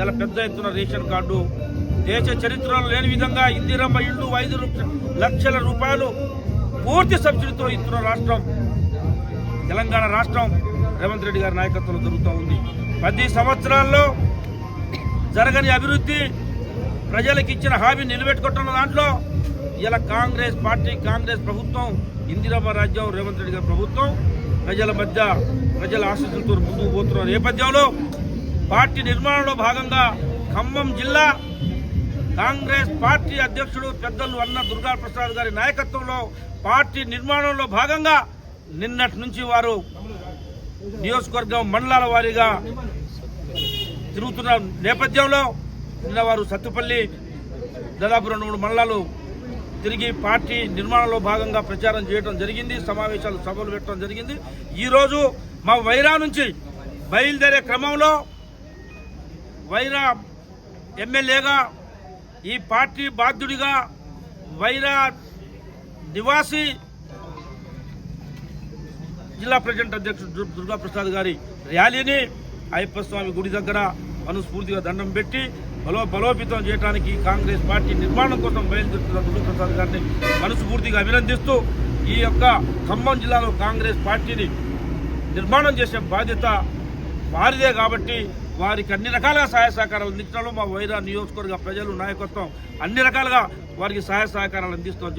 ఇలా పెద్ద ఎత్తున రేషన్ కార్డు, దేశ చరిత్రలో లేని విధంగా ఇందిరమ్మ ఇల్లు 5 లక్షల రూపాయలు పూర్తి సబ్సిడీతో ఇస్తున్న రాష్ట్రం తెలంగాణ రాష్ట్రం. రేవంత్ రెడ్డి గారి నాయకత్వంలో జరుగుతూ ఉంది. 10 సంవత్సరాల్లో జరగని అభివృద్ధి, ప్రజలకు ఇచ్చిన హామీ నిలబెట్టుకుంటున్న దాంట్లో ఇలా కాంగ్రెస్ పార్టీ, కాంగ్రెస్ ప్రభుత్వం, ఇందిరమ్మ రాజ్యం, రేవంత్ రెడ్డి గారి ప్రభుత్వం ప్రజల మధ్య, ప్రజల ఆశీస్సులతో ముందుకు పోతున్న నేపథ్యంలో పార్టీ నిర్మాణంలో భాగంగా ఖమ్మం జిల్లా కాంగ్రెస్ పార్టీ అధ్యక్షుడు పెద్దలు అన్న దుర్గా ప్రసాద్ గారి నాయకత్వంలో పార్టీ నిర్మాణంలో భాగంగా నిన్నటి నుంచి వారు నియోజకవర్గం మండలాల వారీగా తిరుగుతున్న నేపథ్యంలో నిన్న వారు సత్తుపల్లి దాదాపు 2-3 మండలాలు తిరిగి పార్టీ నిర్మాణంలో భాగంగా ప్రచారం చేయడం జరిగింది. సమావేశాలు, సభలు పెట్టడం జరిగింది. ఈరోజు మా వైరా నుంచి బయలుదేరే క్రమంలో వైరా ఎమ్మెల్యేగా, ఈ పార్టీ బాధ్యుడిగా, వైరా నివాసి జిల్లా ప్రెసిడెంట్ అధ్యక్షుడు దుర్గా ప్రసాద్ గారి ర్యాలీని అయ్యప్ప స్వామి గుడి దగ్గర మనస్ఫూర్తిగా దండం పెట్టి బలోపేతం చేయడానికి కాంగ్రెస్ పార్టీ నిర్మాణం కోసం బయలుదేరుతున్న దుర్గా ప్రసాద్ గారిని మనస్ఫూర్తిగా అభినందిస్తూ, ఈ యొక్క ఖమ్మం జిల్లాలో కాంగ్రెస్ పార్టీని నిర్మాణం చేసే బాధ్యత వారిదే కాబట్టి వారికి అన్ని రకాలుగా సహాయ సహకారాలు అందించడంలో మా వైరా నియోజకవర్గ ప్రజలు, నాయకత్వం అన్ని రకాలుగా వారికి సహాయ సహకారాలు అందిస్తామని